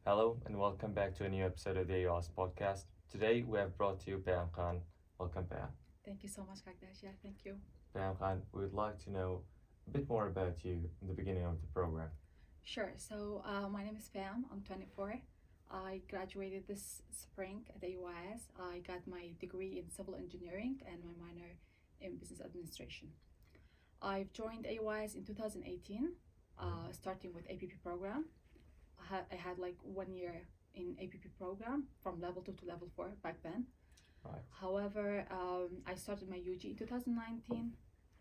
Hello and welcome back to a new episode of the AUIS Podcast. Today we have brought to you Payam Khan. Welcome, Payam. Thank you so much, Kagdash. Yeah, thank you. Payam Khan, we would like to know a bit more about you in the beginning of the program. Sure. So, my name is Pam. I'm 24. I graduated this spring at AUIS. I got my degree in civil engineering and my minor in business administration. I've joined AUIS in 2018, starting with APP program. I had like 1 year in APP program from level 2 to level 4 back then. Right. However, I started my UG in 2019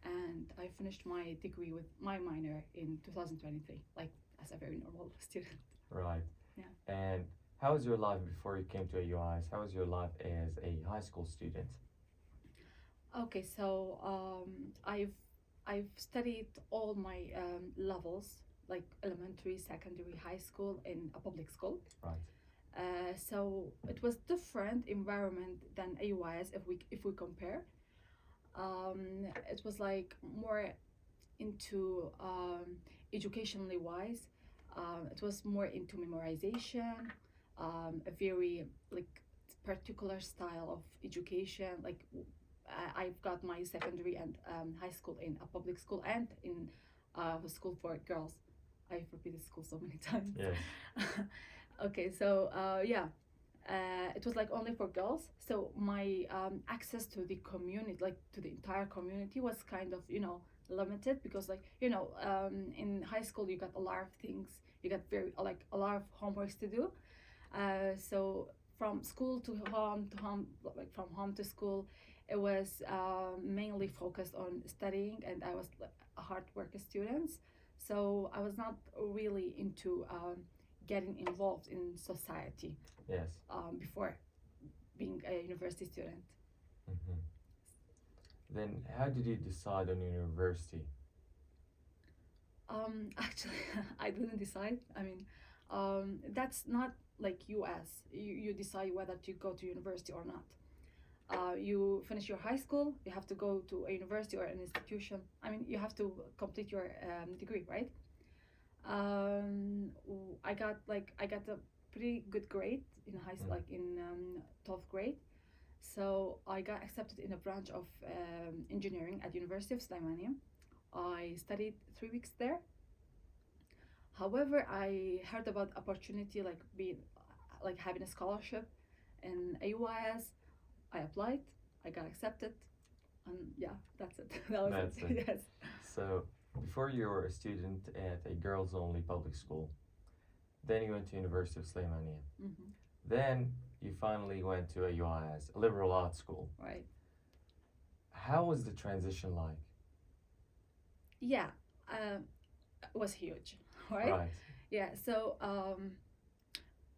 and I finished my degree with my minor in 2023, like as a very normal student. Right. Yeah. And how was your life before you came to AUIS? How was your life as a high school student? Okay, so I've studied all my levels, like elementary, secondary, high school, in a public school. Right. So it was different environment than AUIS if we compare. It was like more into educationally wise. It was more into memorization, a very like particular style of education. Like I've got my secondary and high school in a public school and in a school for girls. I've repeated school so many times. Yes. Okay, so it was like only for girls. So my access to the community, like to the entire community, was kind of limited because in high school you got a lot of things. You got very like a lot of homeworks to do. So from school to home, like from home to school, it was mainly focused on studying, and I was like a hard worker student. So I was not really into getting involved in society Yes. before being a university student. Mm-hmm. Then how did you decide on university? Actually, I didn't decide. I mean, that's not like US. You decide whether to go to university or not. You finish your high school, you have to go to a university or an institution. I mean, you have to complete your degree, right? I got a pretty good grade in high school, like in 12th grade. So I got accepted in a branch of engineering at University of Sulaimani. I studied 3 weeks there. However, I heard about opportunity like having a scholarship in AUIS. I applied, I got accepted, and yeah, that's it. That was That's it. it. Yes. So before you were a student at a girls-only public school, then you went to University of Sulaimani. Mm-hmm. Then you finally went to AUIS, a liberal arts school. Right. How was the transition like? Yeah, it was huge. Right. Right. Yeah. So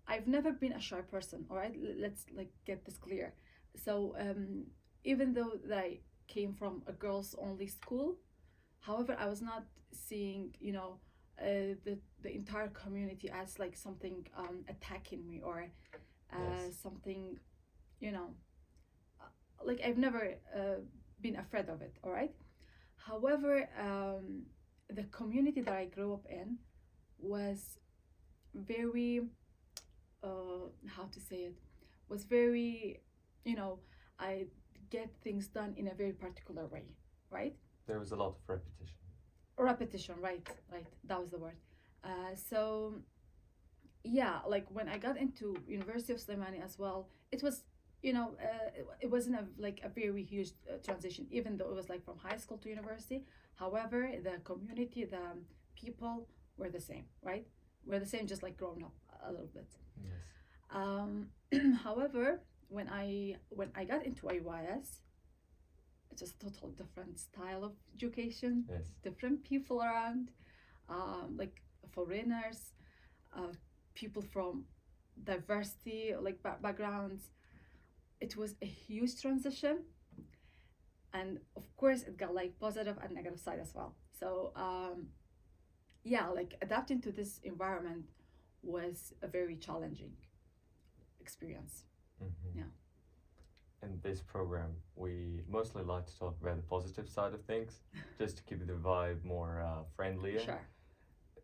I've never been a shy person. All right. Let's like get this clear. So even though that I came from a girls only school, however, I was not seeing the entire community as like something attacking me or Yes. something you know like I've never been afraid of it. All right. However, the community that I grew up in was very how to say it, was very I get things done in a very particular way, right? There was a lot of repetition. Repetition, right, that was the word. So yeah, like when I got into University of Sulaimani as well, it was it wasn't a very huge transition, even though it was like from high school to university. However, the community, the people were the same, right? We're the same, just like grown up a little bit. Yes. However, when I got into AUIS, it's just total different style of education, Yes. different people around, like foreigners, people from diversity, like backgrounds. It was a huge transition, and of course, it got like positive and negative side as well. So yeah, like adapting to this environment was a very challenging experience. Mm-hmm. Yeah. In this program, we mostly like to talk about the positive side of things, just to keep the vibe more friendlier. Sure.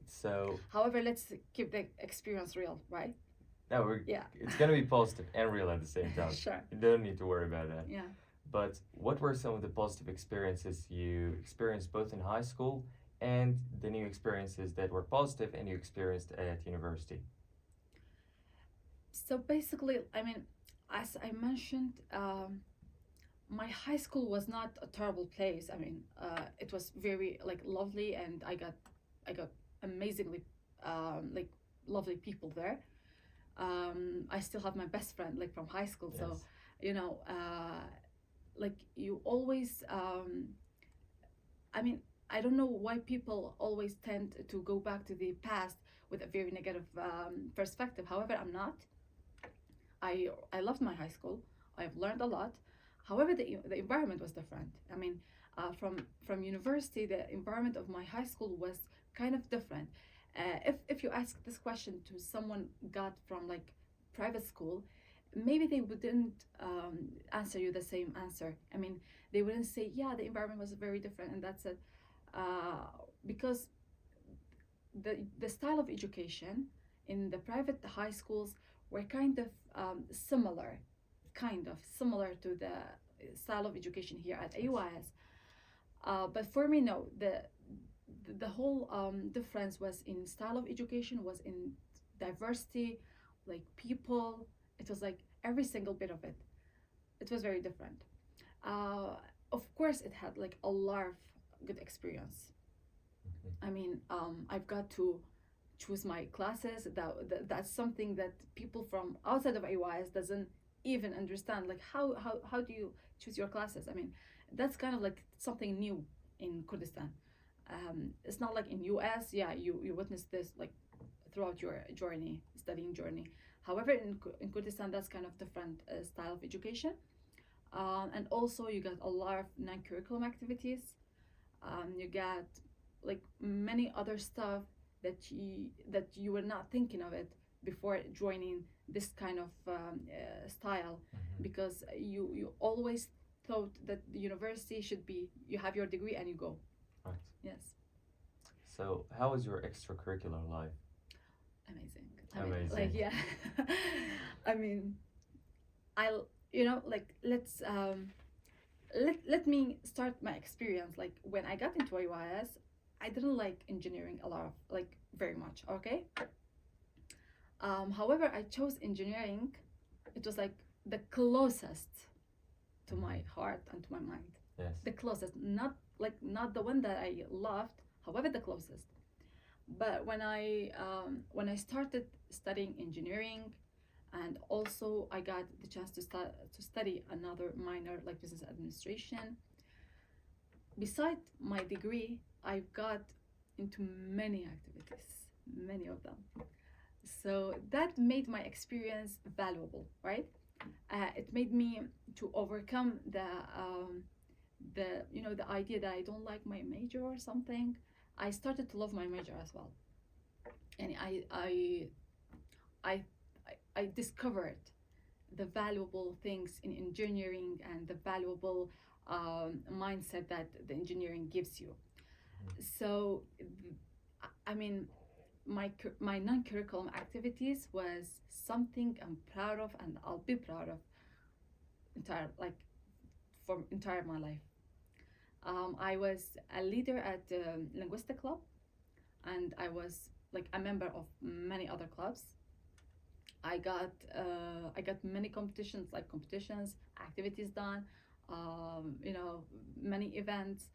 So However, let's keep the experience real, right? No, we're, Yeah. it's gonna be positive and real at the same time. Sure. You don't need to worry about that. Yeah. But what were some of the positive experiences you experienced both in high school and the new experiences that were positive and you experienced at university? So basically, I mean, as I mentioned, my high school was not a terrible place. I mean, it was very like lovely, and I got amazingly like lovely people there. I still have my best friend like from high school, so Yes. you know, like you always. I mean, I don't know why people always tend to go back to the past with a very negative perspective. However, I'm not. I loved my high school. I've learned a lot. However, the environment was different. I mean, from university, the environment of my high school was kind of different. If you ask this question to someone got from like private school, maybe they wouldn't answer you the same answer. I mean, they wouldn't say, yeah, the environment was very different, and that's it, because the style of education in the private high schools were kind of similar to the style of education here at AUIS. But for me, no, the whole difference was in style of education, was in diversity, like people. It was like every single bit of it. It was very different. Of course, it had like a lot of good experience. I mean, I've got to choose my classes. That's something that people from outside of AUIS doesn't even understand. Like how do you choose your classes? I mean, that's kind of like something new in Kurdistan. It's not like in US. Yeah, you witness this like throughout your studying journey. However, in Kurdistan, that's kind of different style of education. And also you got a lot of non-curriculum activities. You got like many other stuff that you were not thinking of it before joining this kind of style, because you always thought that the university should be you have your degree and you go. Right. Yes. So, how was your extracurricular life? Amazing. Amazing. Like yeah. I mean, I'll like let me start my experience. Like when I got into AUIS, I didn't like engineering a lot of like very much. Okay. However, I chose engineering. It was like the closest to my heart and to my mind. Yes. The closest, not the one that I loved. However, the closest. But when I started studying engineering, and also I got the chance to study another minor like business administration. Beside my degree, I got into many activities, many of them. So that made my experience valuable, right? It made me to overcome the idea that I don't like my major or something. I started to love my major as well, and I discovered the valuable things in engineering and the valuable mindset that the engineering gives you. So, I mean, my non-curriculum activities was something I'm proud of, and I'll be proud of for entire my life. I was a leader at the linguistic club, and I was like a member of many other clubs. I got many competitions, activities done, many events.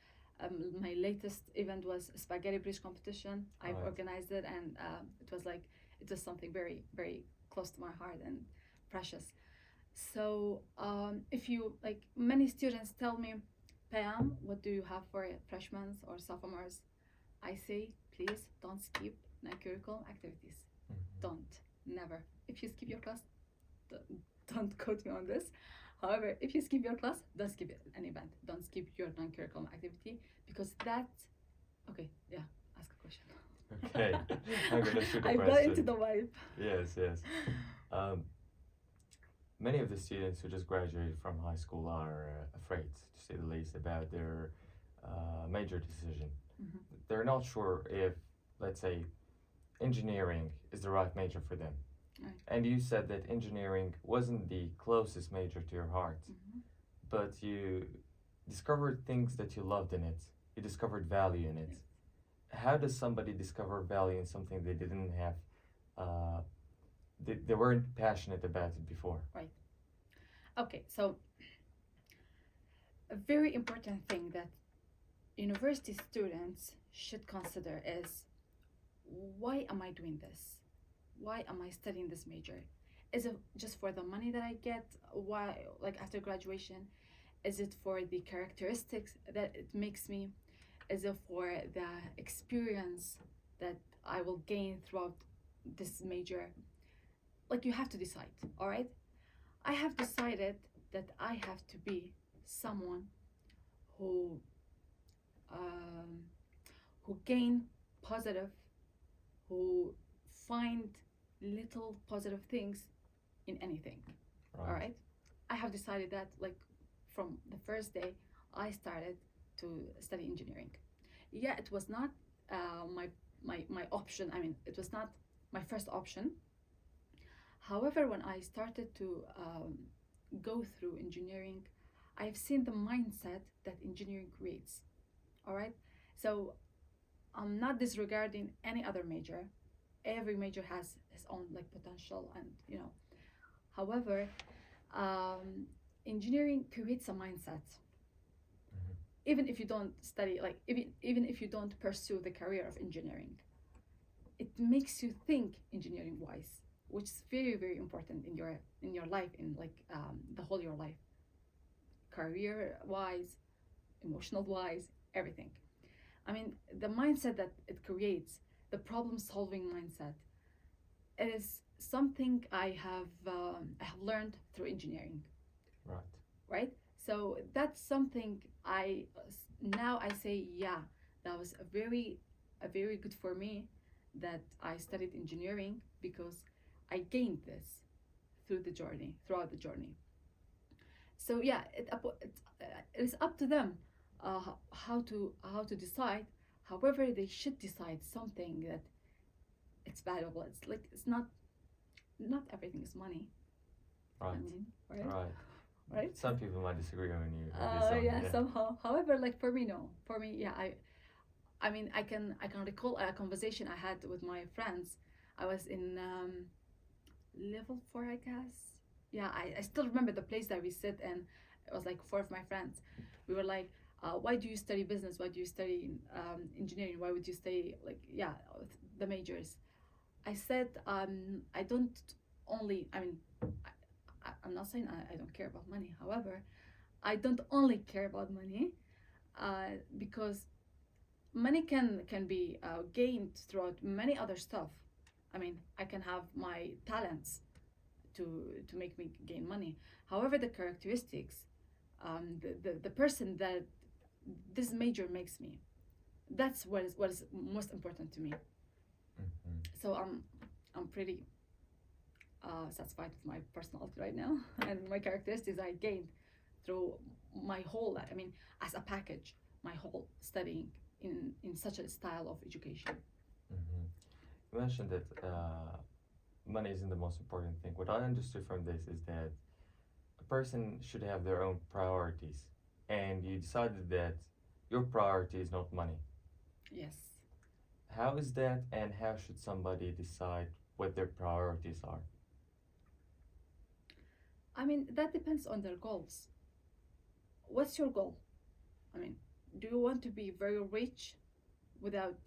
My latest event was spaghetti bridge competition. I've Right. organized it, and it was something very very close to my heart and precious. So if you like, many students tell me, Payam, what do you have for freshmen or sophomores? I say, please don't skip non-curriculum activities. Don't, never. If you skip your class, don't quote me on this. However, if you skip your class, don't skip an event. Don't skip your non-curriculum activity, because that's okay. Yeah, ask a question. Okay, I'm gonna shoot a I got question. into the vibe. Yes, yes. Many of the students who just graduated from high school are afraid, to say the least, about their major decision. They're not sure if, let's say, engineering is the right major for them. Right. And you said that engineering wasn't the closest major to your heart, Mhm. but you discovered things that you loved in it. You discovered value in it. Yes. How does somebody discover value in something they didn't have? Uh, they weren't passionate about it before. Right. Okay, so a very important thing that university students should consider is, why am I doing this? Why am I studying this major? Is it just for the money that I get? Why, like after graduation? Is it for the characteristics that it makes me? Is it for the experience that I will gain throughout this major? Like, you have to decide, all right? I have decided that I have to be someone who um, who gain positive, who find little positive things in anything. Right. All right, I have decided that, like, from the first day I started to study engineering. Yeah, it was not my option. I mean, it was not my first option. However, when I started to go through engineering, I've seen the mindset that engineering creates. All right, so I'm not disregarding any other major. Every major has its own like potential, and However, um, engineering creates a mindset. Mhm. Even if you don't study, like even if you don't pursue the career of engineering, it makes you think engineering wise, which is very very important in your life, in like the whole your life, career wise, emotional wise, everything. I mean, the mindset that it creates, the problem solving mindset, it is something I have learned through engineering, Right. right? So that's something I now I say, yeah, that was a very good for me that I studied engineering, because I gained this throughout the journey. So yeah, it is up to them how to decide. However, they should decide something that it's valuable. It's like, it's not everything is money. Right. I mean, right? Right. Right? Some people might disagree on you on this one. Yeah, Yeah. somehow. However, like for me, no. For me, yeah, I mean, I can recall a conversation I had with my friends. I was in level 4, I guess. Yeah, I still remember the place that we sit, and it was like four of my friends. We were like, why do you study business? Why do you study engineering? Why would you study, like, yeah, the majors? I said, I don't only, I mean, I'm not saying I don't care about money. However, I don't only care about money, because money can be gained throughout many other stuff. I mean, I can have my talents to make me gain money. However, the characteristics, the person that this major makes me, that's what is most important to me. Mhm. So I'm pretty satisfied with my personality right now and my characteristics I gained through my whole, I mean, as a package, my whole studying in such a style of education. Mhm. You mentioned that money isn't the most important thing. What I understood from this is that a person should have their own priorities, and you decided that your priority is not money. Yes. How is that, and how should somebody decide what their priorities are? I mean, that depends on their goals. What's your goal? I mean, do you want to be very rich without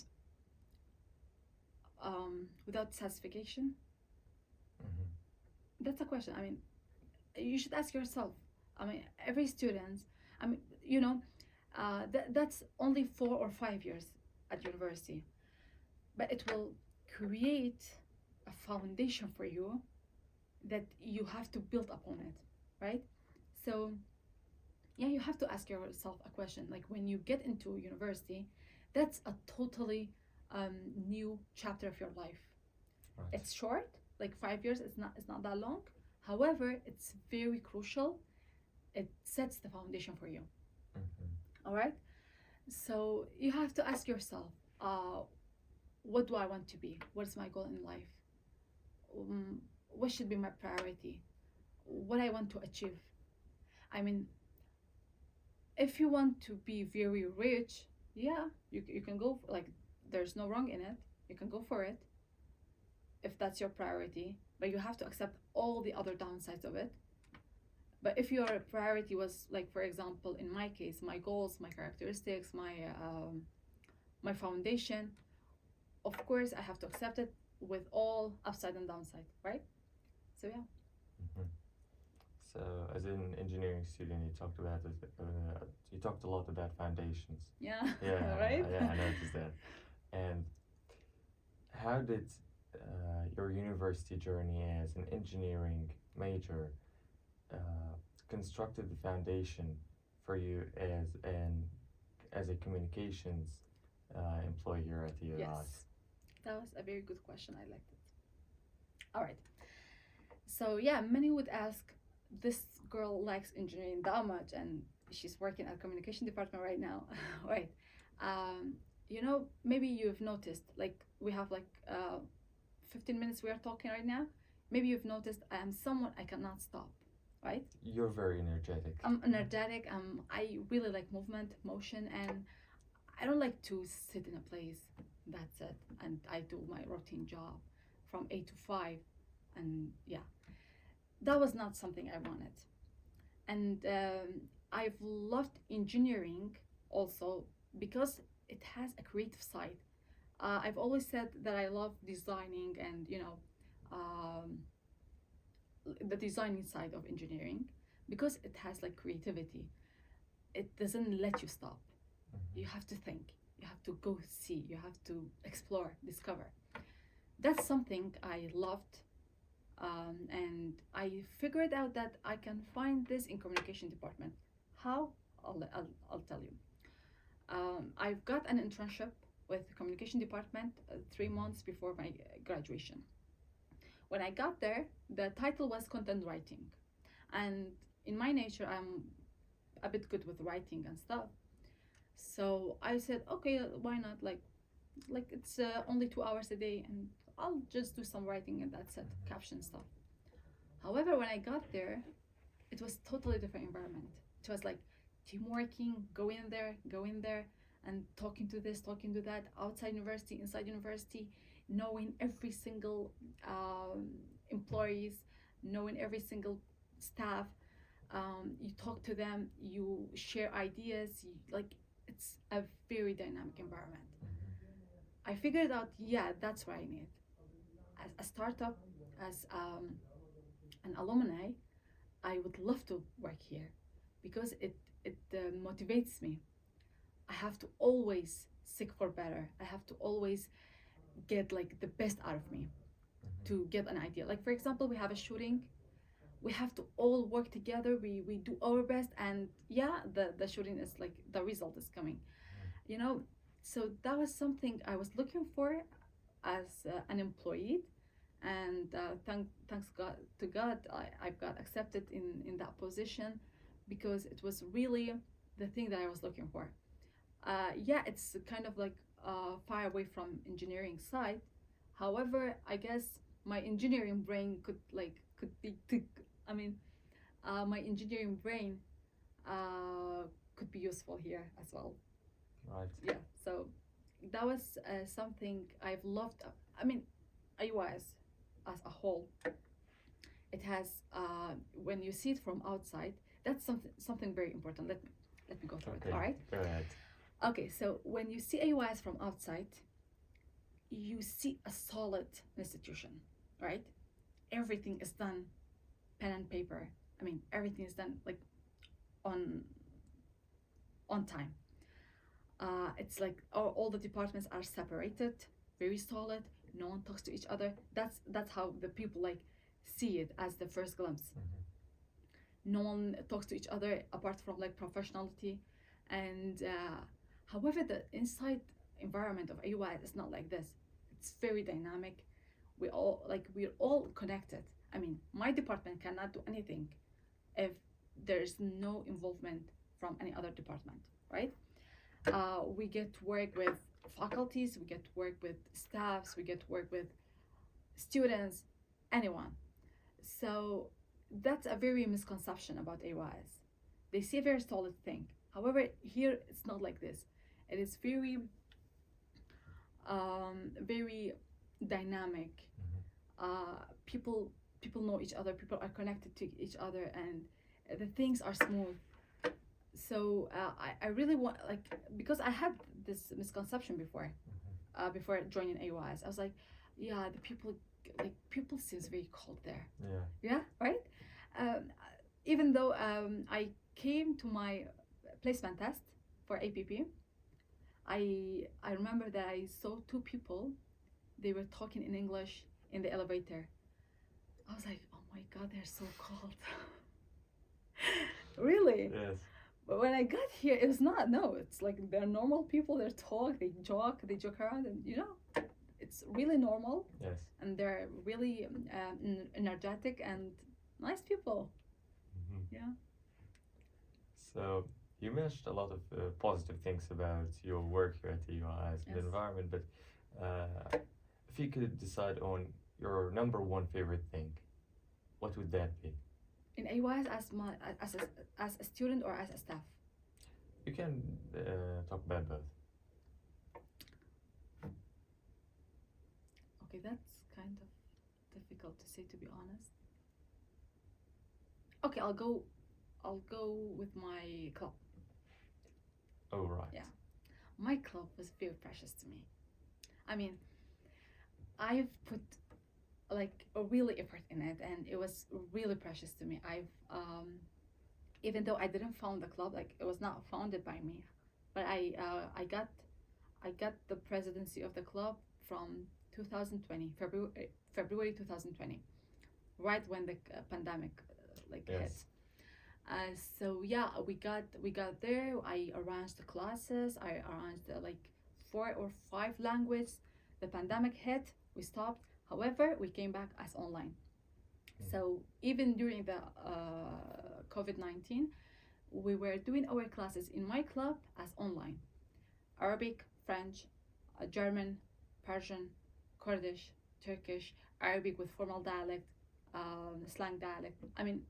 without satisfaction? Mhm. That's a question. I mean, you should ask yourself. I mean, every student, I mean, that's only 4 or 5 years at university, but it will create a foundation for you that you have to build upon it, right? So yeah, you have to ask yourself a question. Like, when you get into university, that's a totally new chapter of your life. Right. It's short, like 5 years. It's not that long. However, it's very crucial. It sets the foundation for you. Mhm. All right. So you have to ask yourself, what do I want to be? What is my goal in life? Um, what should be my priority, what I want to achieve. I mean, if you want to be very rich, yeah, you can go like, there's no wrong in it. You can go for it if that's your priority, but you have to accept all the other downsides of it. But if your priority was like, for example, in my case, my goals, my characteristics, my foundation, of course I have to accept it with all upside and downside, right? So yeah. Hmm. So, as an engineering student, you talked a lot about foundations. Yeah. Yeah, Right. yeah, I noticed that. And how did your university journey as an engineering major uh, constructed the foundation for you as a communications employee here at the UIS? Yes, that was a very good question. I liked it. All right. So yeah, many would ask, this girl likes engineering that much, and she's working at communication department right now, right? Um, maybe you've noticed, like we have like 15 minutes we are talking right now. Maybe you've noticed I am someone I cannot stop, right? You're very energetic. I'm energetic. I really like movement, motion, and I don't like to sit in a place. That's it. And I do my routine job from 8 to 5, and yeah, that was not something I wanted. And I've loved engineering also because it has a creative side. I've always said that I love designing and um, the designing side of engineering because it has like creativity. It doesn't let you stop. You have to think, you have to go see, you have to explore, discover. That's something I loved, and I figured out that I can find this in communication department. How? I'll tell you. I've got an internship with the communication department 3 months before my graduation. When I got there, the title was content writing, and in my nature, I'm a bit good with writing and stuff. So I said, okay, why not? Like it's only 2 hours a day, and I'll just do some writing and that's it, caption stuff. However, when I got there, it was totally different environment. It was like team working, go in there, and talking to this, talking to that, outside university, inside university, knowing every single employees, knowing every single staff. You talk to them, you share ideas, like it's a very dynamic environment. I figured out, yeah, that's what I need. As a startup, as an alumni, I would love to work here because it motivates me. I have to always seek for better. I have to always get like the best out of me to get an idea. Like for example, we have a shooting. We have to all work together. We do our best, and yeah, the shooting is like the result is coming. You know, so that was something I was looking for as an employee, and thanks God to God, I've got accepted in that position because it was really the thing that I was looking for. Yeah, it's kind of like far away from engineering side. However, I guess my engineering brain I mean, my engineering brain could be useful here as well. Right. Yeah, so that was something I've loved. I mean, AUIS as a whole, it has when you see it from outside, that's something very important. Let me go through Okay. it. All right. Go ahead. Okay, so when you see AUIS from outside, you see a solid institution, right? Everything is done pen and paper. I mean, everything is done like on time. It's like all the departments are separated, very solid. No one talks to each other. That's how the people like see it as the first glimpse. No one talks to each other apart from like professionality, and however, the inside environment of AUI is not like this. It's very dynamic. We're all connected. I mean, my department cannot do anything if there's no involvement from any other department, right? We get to work with faculties, we get to work with staffs, we get to work with students, anyone. So that's a very misconception about AYS. They see a very solid thing. However, here it's not like this. It is very, very dynamic. People know each other. People are connected to each other, and the things are smooth. So I really want, like, because I had this misconception before joining AUIS. I was like, yeah, the people, like, people seems very cold there. Yeah. Yeah, right. Um, Even though I came to my placement test for APP, I remember that I saw two people. They were talking in English in the elevator. I was like, oh my god, they're so cold. Really? Yes. But when I got here, it was not. No, it's like they're normal people. They talk, they joke around, and it's really normal. Yes. And they're really energetic and nice people. Mm-hmm. Yeah. So you mentioned a lot of positive things about your work here at the UIS and the Yes. environment, but if you could decide on your number one favorite thing, what would that be? In AUIS as a student or as a staff? You can talk about both. Okay, that's kind of difficult to say, to be honest. Okay, I'll go with my club. Oh, right. Yeah. My club was very precious to me. I mean, I've put like a really effort in it, and it was really precious to me. Even though I didn't found the club, like it was not founded by me, but I got the presidency of the club from 2020, February 2020, right when the pandemic hit. Yes. So yeah, we got there. I arranged the classes. I arranged like 4 or 5 languages. The pandemic hit. We stopped. However, we came back as online. So even during the COVID-19, we were doing our classes in my club as online. Arabic, French, German, Persian, Kurdish, Turkish, Arabic with formal dialect, slang dialect. I mean,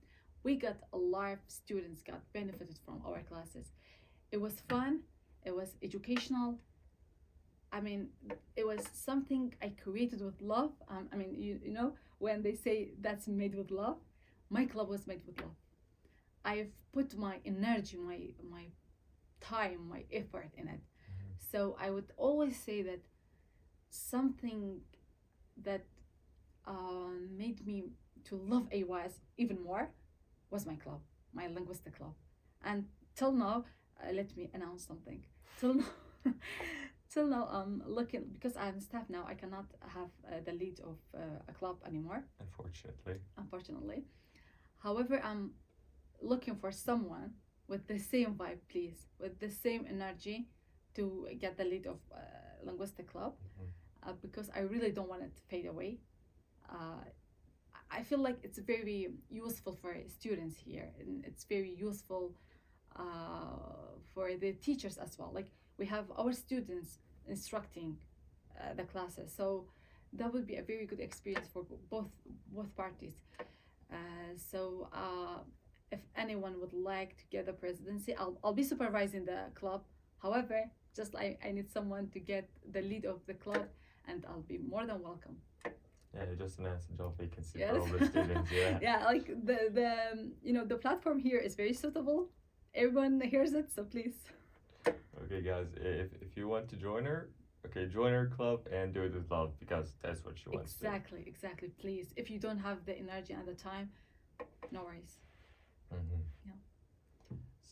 we got a lot of students got benefited from our classes. It was fun. It was educational. I mean, it was something I created with love. I mean, you know, when they say that's made with love, my club was made with love. I've put my energy, my time, my effort in it. So I would always say that something that made me to love AUIS even more was my club, my linguistic club. And till now, let me announce something. Till now, till now, I'm looking, because I'm staff now. I cannot have the lead of a club anymore, unfortunately. However, I'm looking for someone with the same vibe, please, with the same energy, to get the lead of linguistic club, because I really don't want it to fade away. I feel like it's very useful for students here, and it's very useful for the teachers as well. Like, we have our students instructing the classes, so that would be a very good experience for both parties. So if anyone would like to get the presidency, I'll be supervising the club. However, just I need someone to get the lead of the club, and I'll be more than welcome. Yeah, just announce a job vacancy Yes. for all the students. Yeah. Yeah, like the platform here is very suitable. Everyone hears it, so please. Okay, guys, if you want to join her, okay, join her club and do it with love, because that's what she wants to. Exactly. Please, if you don't have the energy and the time, no worries. Yeah.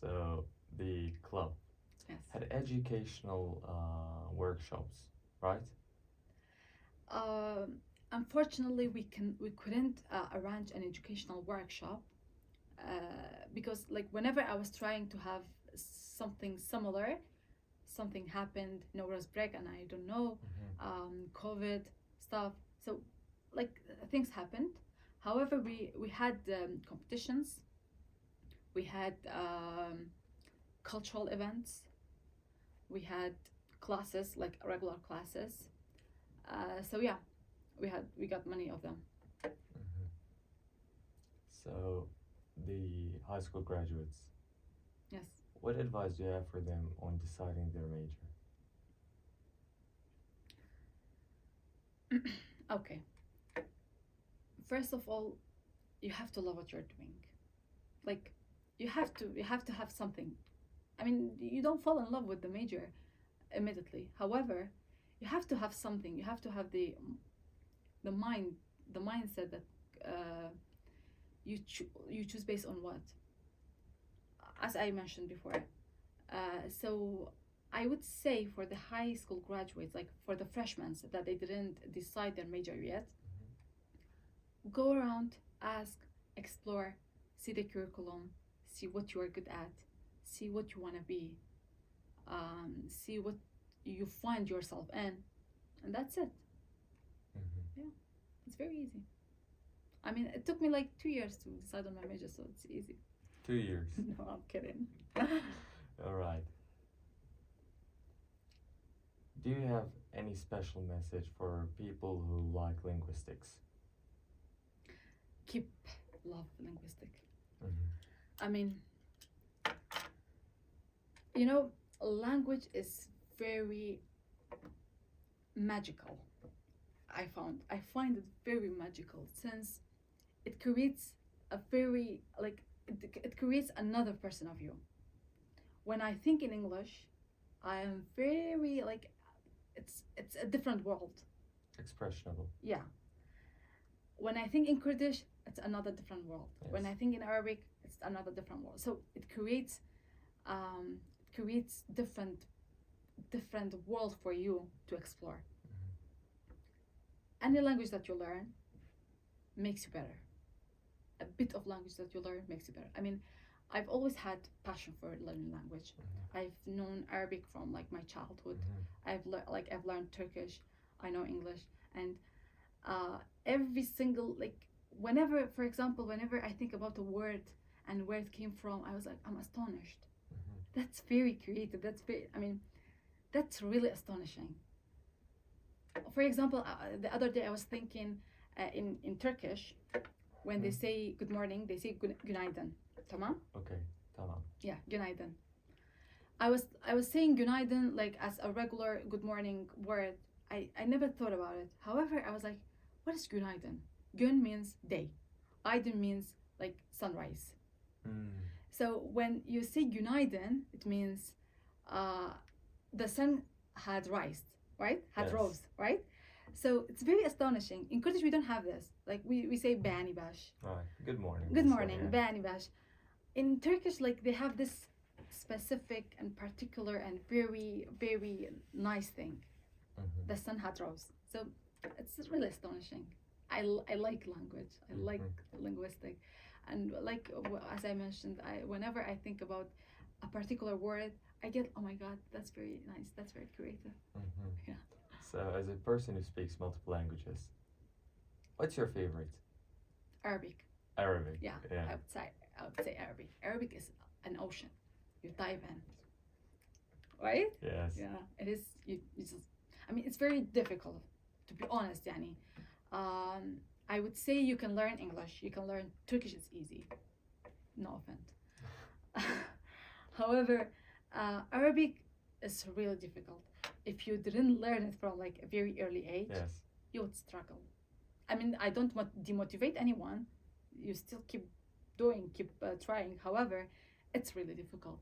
So the club Yes. had educational workshops, right? Unfortunately, we couldn't arrange an educational workshop because, like, whenever I was trying to have something similar, something happened. Was break, and I don't know, COVID stuff. So, like, things happened. However, we had competitions. We had cultural events. We had classes, like regular classes. So yeah, we got many of them. So, the high school graduates, Yes. what advice do you have for them on deciding their major? Okay. First of all, you have to love what you're doing. Like, you have to have something. I mean, you don't fall in love with the major immediately. However, you have to have something. You have to have the mind, the mindset that you choose based on what, as I mentioned before. So I would say for the high school graduates, like for the freshmen that they didn't decide their major yet, go around, ask, explore, see the curriculum, see what you are good at, see what you want to be, see what you find yourself in, and that's it. Mm-hmm. Yeah, it's very easy. I mean, it took me like 2 years to decide on my major, so it's easy. 2 years. No, I'm kidding. All right. Do you have any special message for people who like linguistics? Keep love linguistic. Mm-hmm. I mean, language is very magical. I find it very magical since it creates a very it creates another person of you. When I think in English, I am very it's a different world. Expressionable. Yeah. When I think in Kurdish, it's another different world. Yes. When I think in Arabic, it's another different world. So it creates different world for you to explore. Mm-hmm. Any language that you learn makes you better. A bit of language that you learn makes you better. I mean, I've always had passion for learning language. Mm-hmm. I've known Arabic from like my childhood. Mm-hmm. I've learned Turkish. I know English, and every single whenever I think about a word and where it came from, I was like, I'm astonished. Mm-hmm. That's very creative. That's really astonishing. For example, the other day I was thinking in Turkish, when they say good morning, they say günaydın. Tamam? Okay, tamam. Yeah, günaydın. I was saying günaydın like as a regular good morning word. I never thought about it. However, I was like, what is günaydın? Gün means day. Aydın means like sunrise. Mm. So when you say günaydın, it means the sun had risen, right? Had Yes. rose, right? So it's very astonishing. In Kurdish, we don't have this. Like we say bani bash. Right. Good morning. Good So, morning, yeah. bani bash. In Turkish, like they have this specific and particular and very, very nice thing. Mhm. The sun had rose. So it's really astonishing. I like language. I like linguistic, and as I mentioned, whenever I think about a particular word, I get, oh my god, that's very nice. That's very creative. Mhm. Yeah. So, as a person who speaks multiple languages, what's your favorite? Arabic. Arabic. Yeah. Yeah. I would say Arabic. Arabic is an ocean. You dive in. Right? Yes. Yeah. It is. You just. I mean, it's very difficult, to be honest, Yani. I would say you can learn English. You can learn Turkish. It's easy. No offense. However, Arabic is really difficult. If you didn't learn it from like a very early age, Yes. you would struggle. I mean, I don't demotivate anyone. You still keep trying. However, it's really difficult,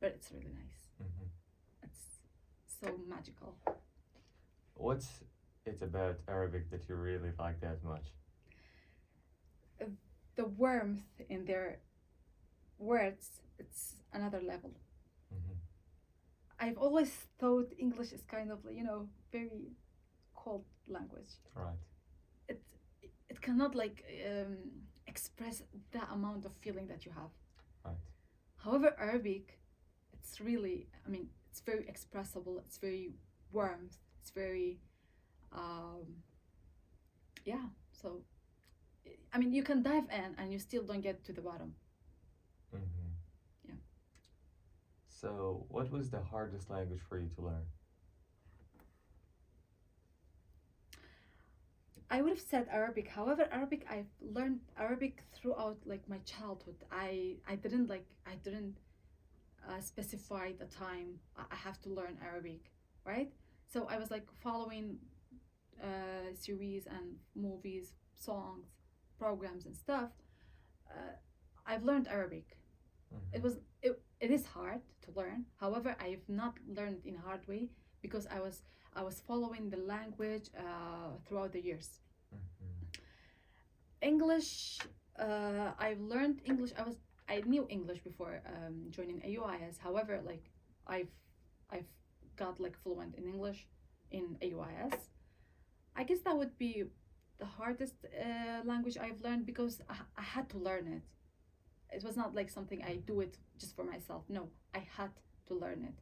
but it's really nice. Mhm. It's so magical. What's it about Arabic that you really like that much? The warmth in their words, it's another level. Mhm. I've always thought English is kind of, very cold language. Right. It cannot express that amount of feeling that you have. Right. However, Arabic, it's really, I mean, it's very expressible. It's very warm. It's very, yeah. So, I mean, you can dive in and you still don't get to the bottom. Mhm. Yeah. So, what was the hardest language for you to learn? I would have said Arabic. However, Arabic, I've learned Arabic throughout like my childhood. I didn't specify the time I have to learn Arabic, right? So I was like following series and movies, songs, programs and stuff. Uh, I've learned Arabic. It Mm-hmm. was it is hard to learn. However, I've not learned in a hard way because I was following the language throughout the years. Mm-hmm. English, I've learned English. I knew English before joining AUIS. However, like I've got like fluent in English in AUIS. I guess that would be the hardest language I've learned because I had to learn it. It was not like something I do it just for myself. No, I had to learn it.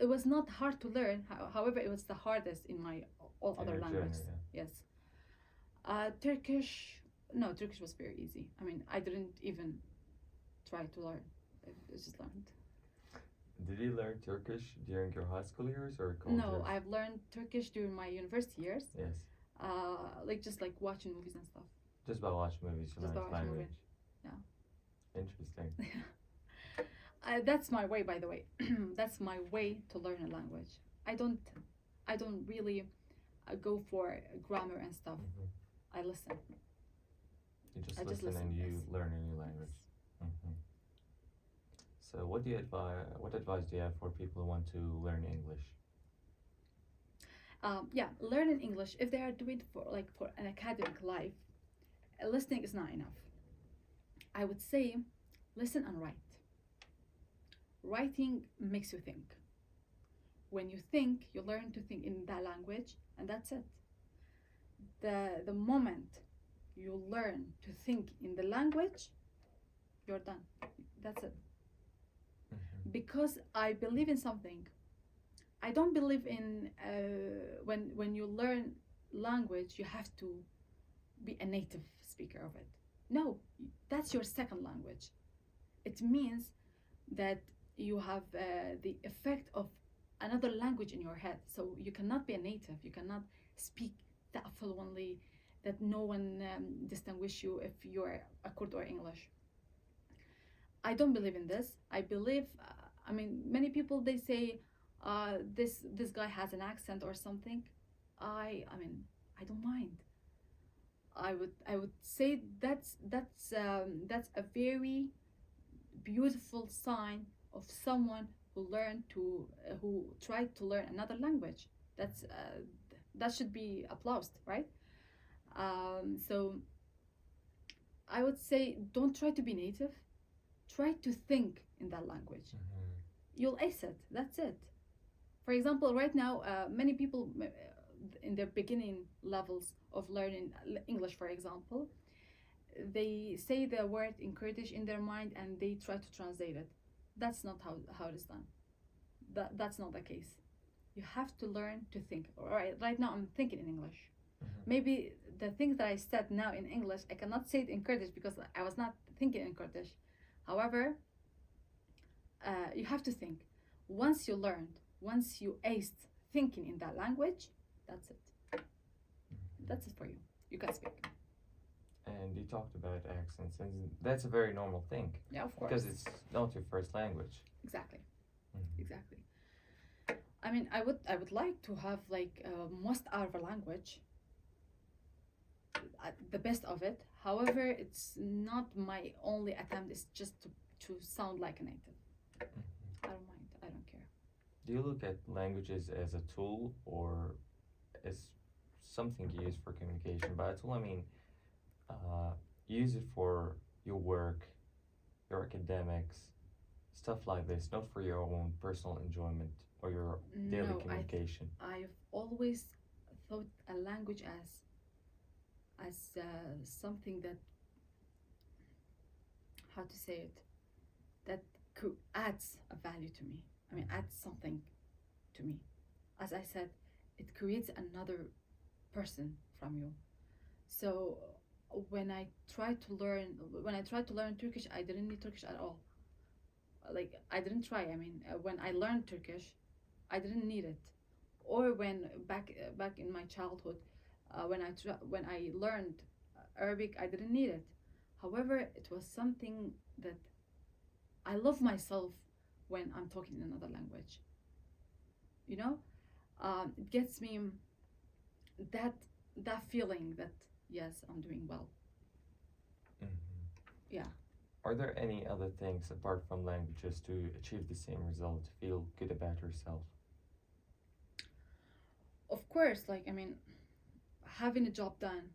It was not hard to learn. However, it was the hardest in my all In other your journey, languages. yeah. Yes. Turkish. No, Turkish was very easy. I mean, I didn't even try to learn. I just learned. Did you learn Turkish during your high school years or college No, years? I've learned Turkish during my university years. Yes. Like just like watching movies and stuff. Just by watching movies, you Just learned by watching language. Yeah. Interesting. That's my way, by the way. That's my way to learn a language. I don't really go for grammar and stuff. Mm-hmm. I listen. You just I just listen and listen, you yes. learn a new language. Mm-hmm. So, what do you advise? What advice do you have for people who want to learn English? Yeah, learning English. If they are doing it for an academic life, listening is not enough. I would say, listen and write. Writing makes you think. When you think, you learn to think in that language, and that's it. The moment you learn to think in the language, you're done. That's it. Mm-hmm. Because I believe in something. I don't believe in when you learn language, you have to be a native speaker of it. No, that's your second language. It means that you have the effect of another language in your head. So you cannot be a native. You cannot speak that fluently that no one distinguish you if you're a Kurd or English. I don't believe in this. I believe, I mean, many people they say this guy has an accent or something. I mean, I don't mind. I would say that's a very beautiful sign of someone who tried to learn another language. That should be applauded, right? So I would say don't try to be native. Try to think in that language. Mm-hmm. You'll ace it. That's it. For example, right now, many people in their beginning levels of learning English, for example, they say the word in Kurdish in their mind and they try to translate it. That's not how it is done. That's not the case. You have to learn to think. Right now, I'm thinking in English. Mm-hmm. Maybe the things that I said now in English, I cannot say it in Kurdish because I was not thinking in Kurdish. However, you have to think. Once you learned, once you aced thinking in that language, that's it. Mm-hmm. That's it for you. You can speak. And you talked about accents, and that's a very normal thing Yeah, of course. because it's not your first language. Exactly. Mm-hmm. Exactly. I mean, I would like to have like most out of a language, the best of it. However, it's not my only attempt. It's just to sound like a native. Mm-hmm. I don't mind. I don't care. Do you look at languages as a tool or as something you use for communication? By a tool, I mean use it for your work, your academics, stuff like this, not for your own personal enjoyment or your daily No, communication. I've always thought a language as something that, how to say it, that adds a value to me. I mean, adds something to me. As I said, it creates another person from you. So when I tried to learn Turkish, I didn't need Turkish at all. Like I didn't try. I mean, when I learned Turkish, I didn't need it. Or when back in my childhood, When I learned Arabic, I didn't need it. However, it was something that I love myself when I'm talking in another language. You know, it gets me that that feeling that yes, I'm doing well. Mhm. Yeah. Are there any other things apart from languages to achieve the same result, feel good about yourself? Of course, like I mean, having a job done,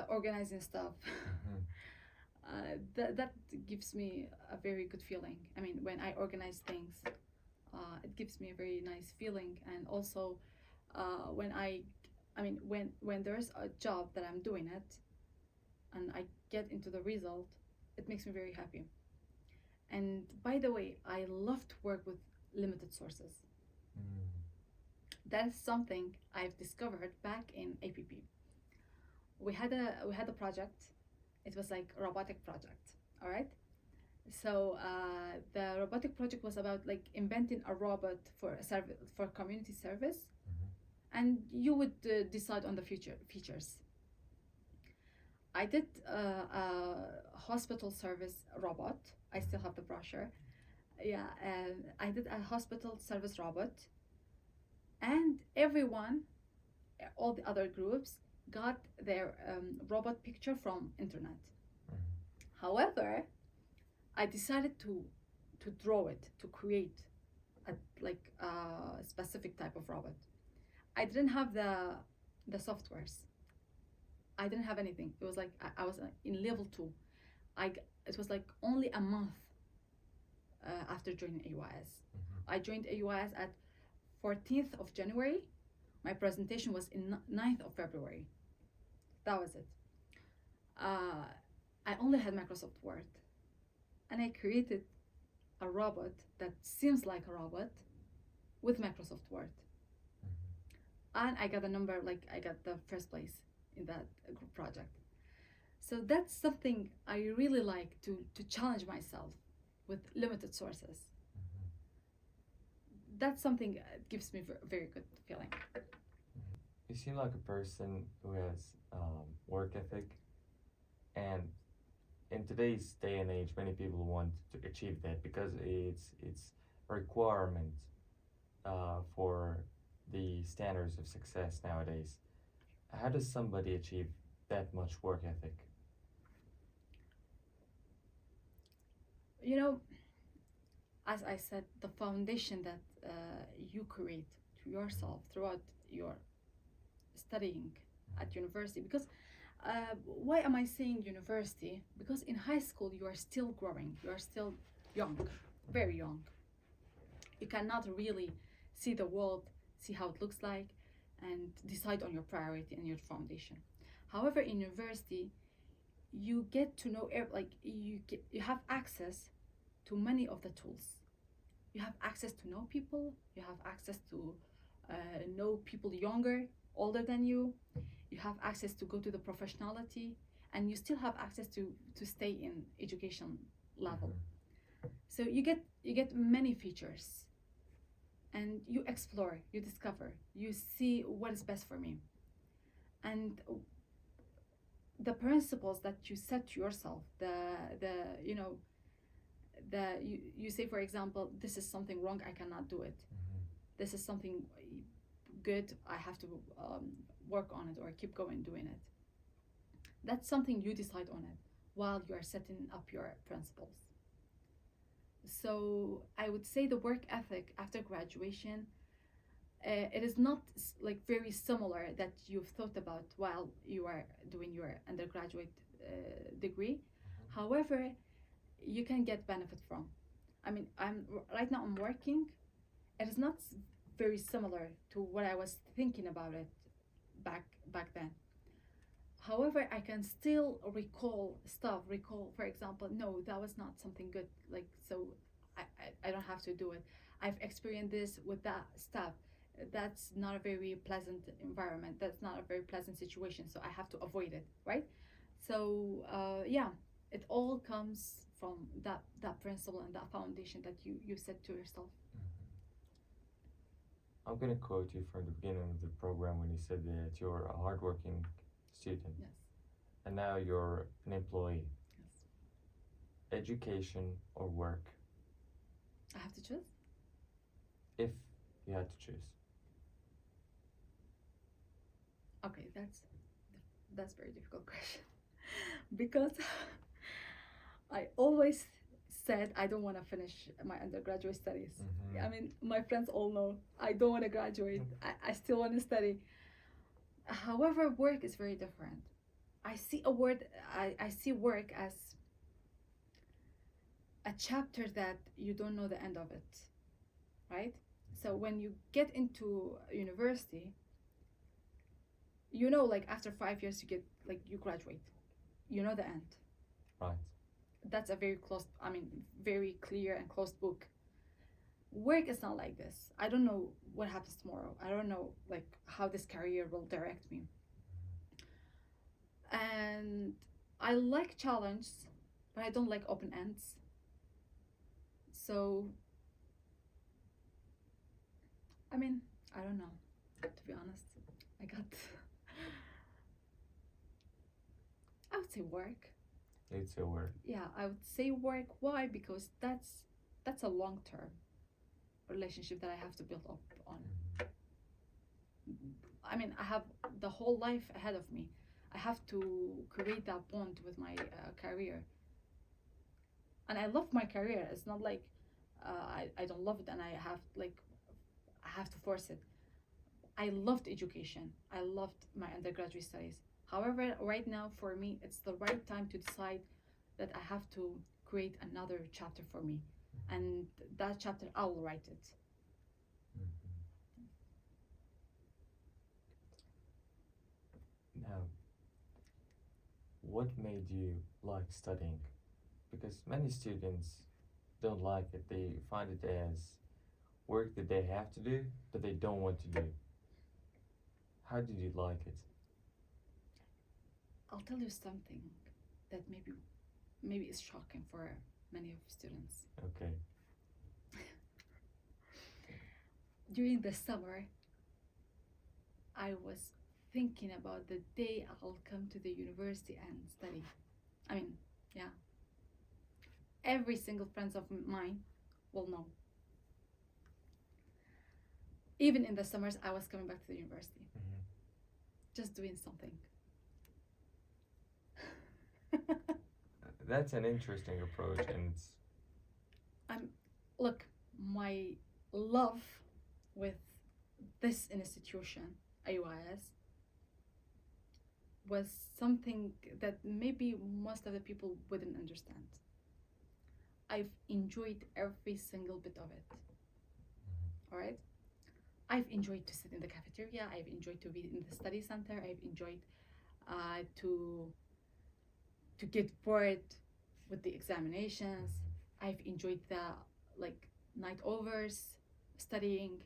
organizing stuff. Mhm. That gives me a very good feeling. I mean, when I organize things, it gives me a very nice feeling. And also, when when there's a job that I'm doing it, and I get into the result, it makes me very happy. And by the way, I love to work with limited sources. Mm. That is something I've discovered back in APP. We had a project. It was like a robotic project. All right. So the robotic project was about like inventing a robot for a service for community service, Mhm. and you would decide on the future features. I did a hospital service robot. I still have the brochure. Yeah, and I did a hospital service robot, and everyone, all the other groups, got their robot picture from internet. Mhm. However, I decided to draw it, to create a like a specific type of robot. I didn't have the softwares. I didn't have anything. It was like I was in level two. It was like only a month after joining AUIS. Mhm. I joined AUIS at 14th of January. My presentation was in 9th of February. That was it. Uh, I only had Microsoft Word, and I created a robot that seems like a robot with Microsoft Word. Mhm. And I got a number, like I got the first place in that group project. So that's something I really like to challenge myself with limited sources. Mhm. That's something gives me very good feeling. Mhm. You seem like a person who has work ethic, and in today's day and age, many people want to achieve that because it's a requirement for the standards of success nowadays. How does somebody achieve that much work ethic? You know, as I said, the foundation that you create to yourself throughout your studying at university. Because why am I saying university? Because in high school you are still growing, you are still young, very young. You cannot really see the world, see how it looks like, and decide on your priority and your foundation. However, in university, you get to know you have access to many of the tools. You have access to know people. You have access to know people younger, older than you. You have access to go to the professionality, and you still have access to stay in education level. Mhm. So you get many features, and you explore, you discover, you see what is best for me, and the principles that you set to yourself, the you know you say, for example, this is something wrong, I cannot do it. Mhm. This is something good, I have to work on it or keep going doing it. That's something you decide on it while you are setting up your principles. So I would say the work ethic after graduation, it is not like very similar that you've thought about while you are doing your undergraduate degree. Mhm. However, you can get benefit from. I mean, right now I'm working. It is not very similar to what I was thinking about it back then. However, I can still recall stuff. Recall, for example, no, that was not something good. Like so, I don't have to do it. I've experienced this with that stuff. That's not a very pleasant environment. That's not a very pleasant situation. So I have to avoid it, right? So yeah, it all comes from that principle and that foundation that you set to yourself. Mhm. I'm gonna quote you from the beginning of the program when you said that you're a hardworking student Yes. and now you're an employee. Yes. Education or work, I have to choose. if you had to choose. Okay, that's very difficult question because I always said I don't want to finish my undergraduate studies. Mhm. I mean, my friends all know I don't want to graduate. I still want to study. However, work is very different. I see work as a chapter that you don't know the end of it, right? So when you get into university, you know, like after 5 years, you graduate. You know the end. Right. That's a very very clear and closed book. Work is not like this. I don't know what happens tomorrow. I don't know like how this career will direct me. And I like challenge, but I don't like open ends. So I mean, I don't know, to be honest. I got I would say work. It's a work. Yeah, I would say work. Why? Because that's a long term relationship that I have to build up on. I mean, I have the whole life ahead of me. I have to create that bond with my career. And I love my career. It's not like I don't love it and I have to force it. I loved education. I loved my undergraduate studies. However, right now for me, it's the right time to decide that I have to create another chapter for me. And that chapter, I will write it. Now, what made you like studying? Because many students don't like it. They find it as work that they have to do, but they don't want to do. How did you like it? I'll tell you something that maybe is shocking for many of students. Okay. During the summer, I was thinking about the day I'll come to the university and study. I mean, yeah. Every single friend of mine will know. Even in the summers, I was coming back to the university, just doing something. That's an interesting approach, and it's Look, my love with this institution, AUIS, was something that maybe most of the people wouldn't understand. I've enjoyed every single bit of it. All right? I've enjoyed to sit in the cafeteria. I've enjoyed to be in the study center. I've enjoyed to get bored with the examinations. I've enjoyed the night overs, studying.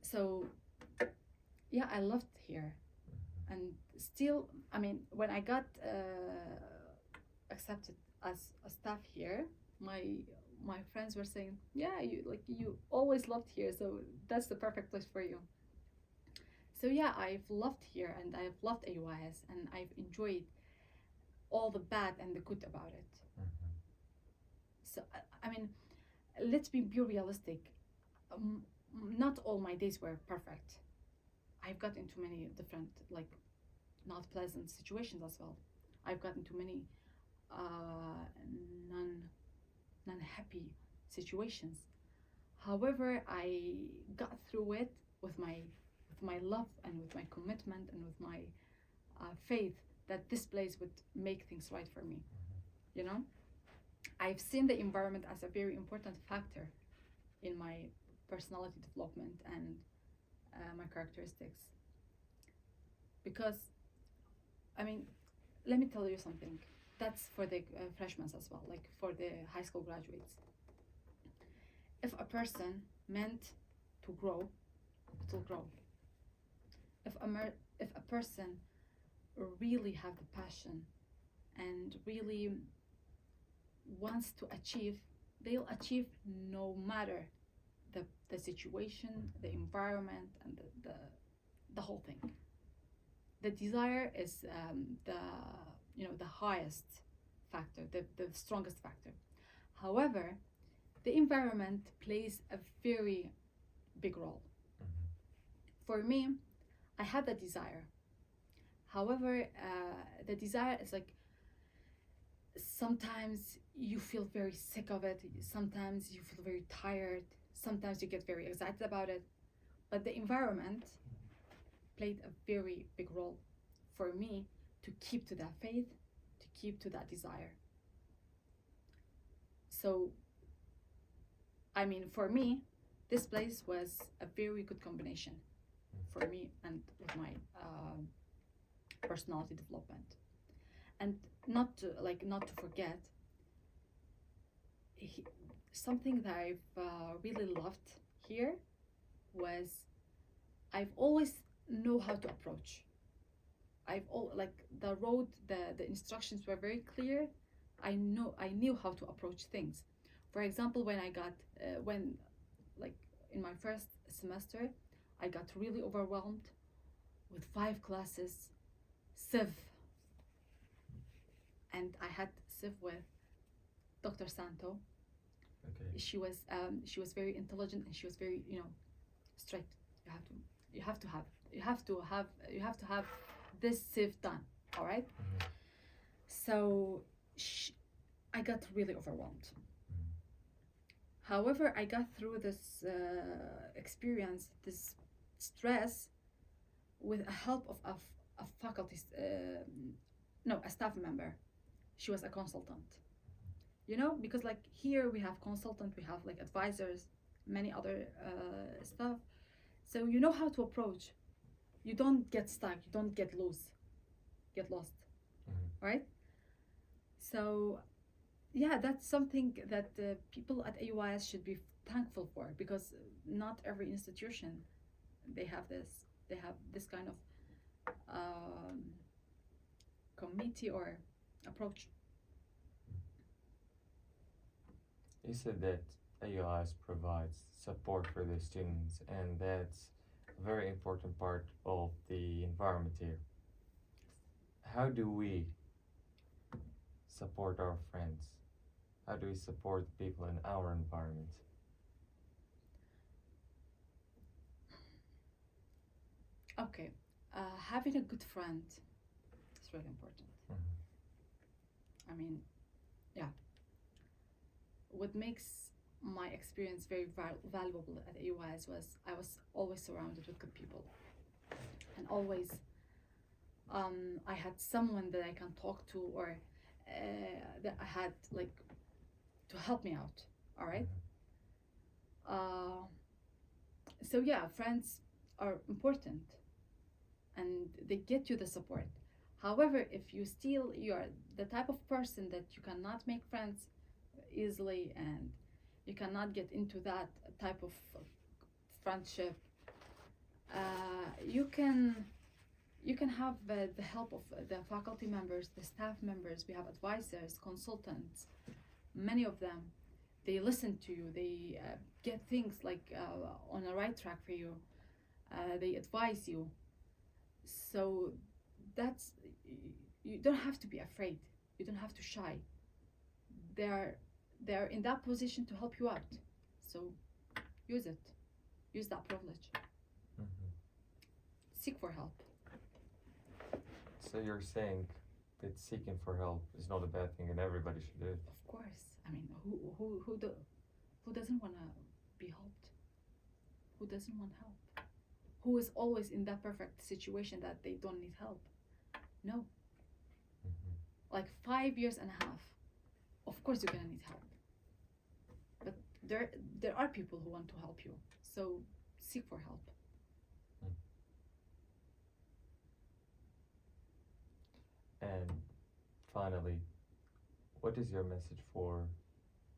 So yeah, I loved here. And still, I mean, when I got accepted as a staff here, my friends were saying, yeah, you always loved here, so that's the perfect place for you. So yeah, I've loved here and I've loved AUIS and I've enjoyed all the bad and the good about it. So I mean, let's be realistic. Not all my days were perfect. I've got into many different not pleasant situations as well. I've got into many non-happy situations. However, I got through it with my love and with my commitment and with my faith that this place would make things right for me. You know, I've seen the environment as a very important factor in my personality development and my characteristics. Because, I mean, let me tell you something. That's for the freshmen as well, like for the high school graduates. If a person meant to grow, it will grow. If a person really have the passion and really wants to achieve, they'll achieve no matter the situation, the environment, and the whole thing. The desire is the highest factor, the strongest factor. However, the environment plays a very big role. For me, I had the desire. However, the desire is like sometimes you feel very sick of it, sometimes you feel very tired, sometimes you get very excited about it. But the environment played a very big role for me to keep to that faith, to keep to that desire. So, I mean, for me, this place was a very good combination for me and with my personality development. And not to forget, something that I've really loved here was I've always know how to approach. The road, the instructions were very clear. I knew how to approach things. For example, when I got in my first semester, I got really overwhelmed with 5 classes, Civ, and I had Civ with Dr. Santo. Okay. She was very intelligent and she was very strict. You have to have this Civ done. All right. So I got really overwhelmed. However, I got through this experience, this stress, with a help of a faculty, a staff member. She was a consultant. Because like here we have consultant, we have like advisors, many other stuff. So you know how to approach. You don't get stuck. You don't get lost. Right? So yeah, that's something that people at AUIS should be thankful for, because not every institution they have this kind of committee or approach. You said that AUIS provides support for the students, and that's a very important part of the environment here. How do we support our friends? How do we support people in our environment? Okay, having a good friend is really important. I mean, yeah. What makes my experience very valuable at AUIS was I was always surrounded with good people, and always I had someone that I can talk to, or that I had like to help me out. All right. So yeah, friends are important, and they get you the support. However, if you are the type of person that you cannot make friends easily, and you cannot get into that type of friendship, you can have the help of the faculty members, the staff members. We have advisors, consultants, many of them. They listen to you, they get things like on the right track for you, they advise you. So you don't have to be afraid, you don't have to shy. They're in that position to help you out. So use that privilege. Seek for help. So you're saying that seeking for help is not a bad thing and everybody should do it? Of course. I mean, who doesn't want to be helped? Who doesn't want help? Who is always in that perfect situation that they don't need help? No. Like 5 years and a half, of course you're gonna need help. But there are people who want to help you. So seek for help. And finally, what is your message for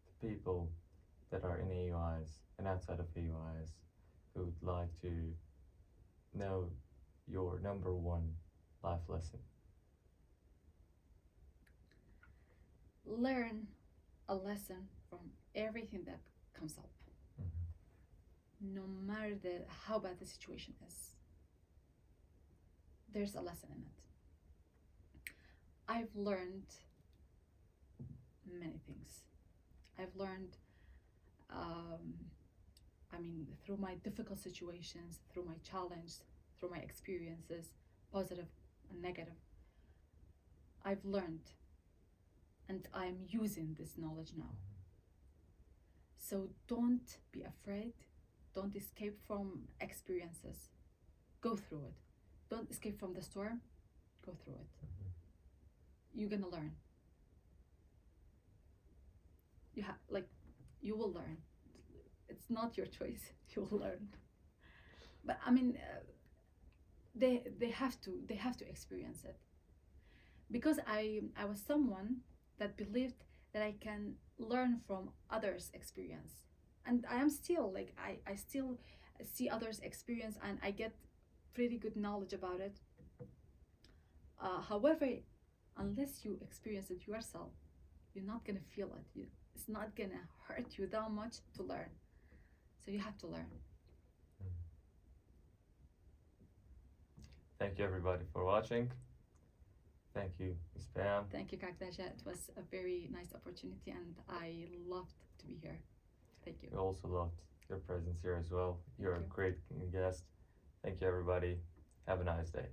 the people that are in AUIS and outside of AUIS who would like to know your number one life lesson? Learn a lesson from everything that comes up. no matter how bad the situation is, there's a lesson in it. I've learned many things. I've learned, through my difficult situations, through my challenge, through my experiences, positive and negative. I've learned, and I'm using this knowledge now. So don't be afraid. Don't escape from experiences. Go through it. Don't escape from the storm. Go through it. You're gonna learn. You will learn. It's not your choice. You will learn. But they have to experience it. Because I was someone that believed that I can learn from others' experience, and I am still I still see others' experience and I get pretty good knowledge about it. However, unless you experience it yourself, you're not gonna feel it. It's not gonna hurt you that much to learn. So you have to learn. Thank you everybody for watching. Thank you, Ms. Payam. Thank you, Kaktaja. It was a very nice opportunity and I loved to be here. Thank you. We also loved your presence here as well. You're Thank a you. great guest. Thank you everybody. Have a nice day.